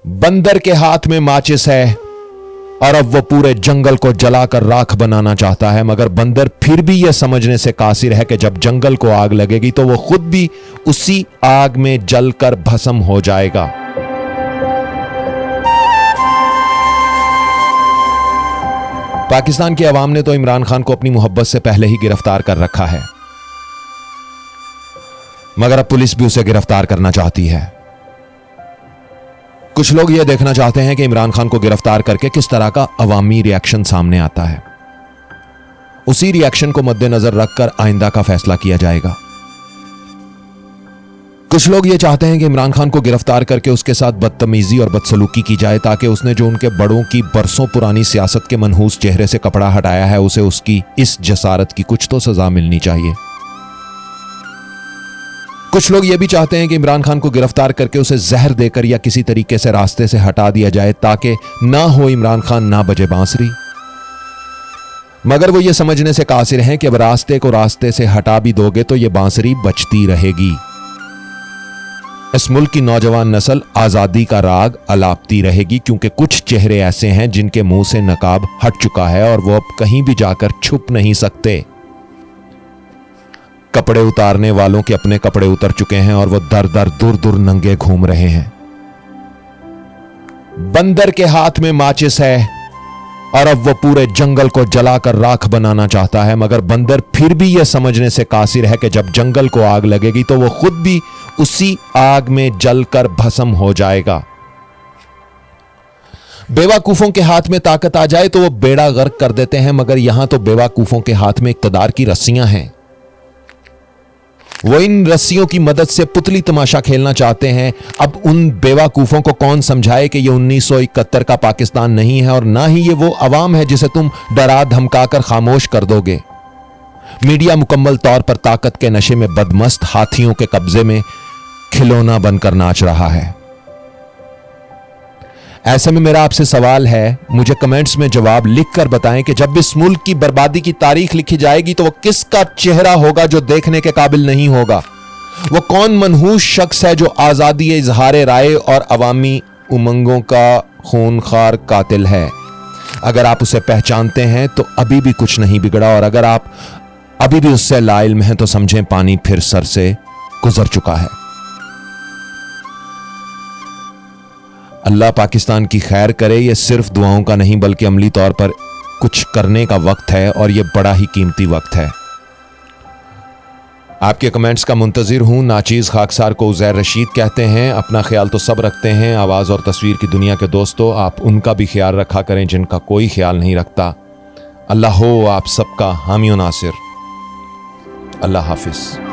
बंदर के हाथ में माचिस है और अब वो पूरे जंगल को जलाकर राख बनाना चाहता है, मगर बंदर फिर भी यह समझने से कासिर है कि जब जंगल को आग लगेगी तो वो खुद भी उसी आग में जलकर भस्म हो जाएगा। पाकिस्तान की अवाम ने तो इमरान खान को अपनी मोहब्बत से पहले ही गिरफ्तार कर रखा है, मगर अब पुलिस भी उसे गिरफ्तार करना चाहती है। कुछ लोग यह देखना चाहते हैं कि इमरान खान को गिरफ्तार करके किस तरह का अवामी रिएक्शन सामने आता है। उसी रिएक्शन को मद्देनजर रखकर आइंदा का फैसला किया जाएगा। कुछ लोग यह चाहते हैं कि इमरान खान को गिरफ्तार करके उसके साथ बदतमीजी और बदसलूकी की जाए, ताकि उसने जो उनके बड़ों की बरसों पुरानी सियासत के मनहूस चेहरे से कपड़ा हटाया है, उसे उसकी इस जसारत की कुछ तो सजा मिलनी चाहिए। कुछ लोग यह भी चाहते हैं कि इमरान खान को गिरफ्तार करके उसे जहर देकर या किसी तरीके से रास्ते से हटा दिया जाए, ताकि ना हो इमरान खान ना बजे बांसुरी। मगर वो ये समझने से कासिर हैं कि अब रास्ते को रास्ते से हटा भी दोगे तो ये बांसुरी बजती रहेगी। इस मुल्क की नौजवान नस्ल आजादी का राग अलापती रहेगी, क्योंकि कुछ चेहरे ऐसे हैं जिनके मुंह से नकाब हट चुका है और वो अब कहीं भी जाकर छुप नहीं सकते। कपड़े उतारने वालों के अपने कपड़े उतर चुके हैं और वो दर दर दूर दूर नंगे घूम रहे हैं। बंदर के हाथ में माचिस है और अब वो पूरे जंगल को जलाकर राख बनाना चाहता है, मगर बंदर फिर भी यह समझने से कासिर है कि जब जंगल को आग लगेगी तो वो खुद भी उसी आग में जलकर भस्म हो जाएगा। बेवकूफों के हाथ में ताकत आ जाए तो वो बेड़ा गर्क कर देते हैं, मगर यहां तो बेवकूफों के हाथ में इक्तदार की रस्सियां हैं। वो इन रस्सियों की मदद से पुतली तमाशा खेलना चाहते हैं। अब उन बेवकूफों को कौन समझाए कि ये 1971 का पाकिस्तान नहीं है और ना ही ये वो अवाम है जिसे तुम डरा धमकाकर खामोश कर दोगे। मीडिया मुकम्मल तौर पर ताकत के नशे में बदमस्त हाथियों के कब्जे में खिलौना बनकर नाच रहा है। ऐसे में मेरा आपसे सवाल है, मुझे कमेंट्स में जवाब लिखकर बताएं कि जब इस मुल्क की बर्बादी की तारीख लिखी जाएगी तो वो किसका चेहरा होगा जो देखने के काबिल नहीं होगा। वो कौन मनहूस शख्स है जो आजादी इजहार राय और अवामी उमंगों का खूनखार कातिल है। अगर आप उसे पहचानते हैं तो अभी भी कुछ नहीं बिगड़ा, और अगर आप अभी भी उससे लाइल्म हैं तो समझें पानी फिर सर से गुजर चुका है। अल्लाह पाकिस्तान की खैर करे। ये सिर्फ दुआओं का नहीं बल्कि अमली तौर पर कुछ करने का वक्त है, और यह बड़ा ही कीमती वक्त है। आपके कमेंट्स का मुंतजिर हूं। नाचीज़ खाकसार को उज़ैर रशीद कहते हैं। अपना ख्याल तो सब रखते हैं। आवाज़ और तस्वीर की दुनिया के दोस्तों, आप उनका भी ख्याल रखा करें जिनका कोई ख्याल नहीं रखता। अल्लाह हो आप सबका हामी नासिर। अल्लाह हाफिज़।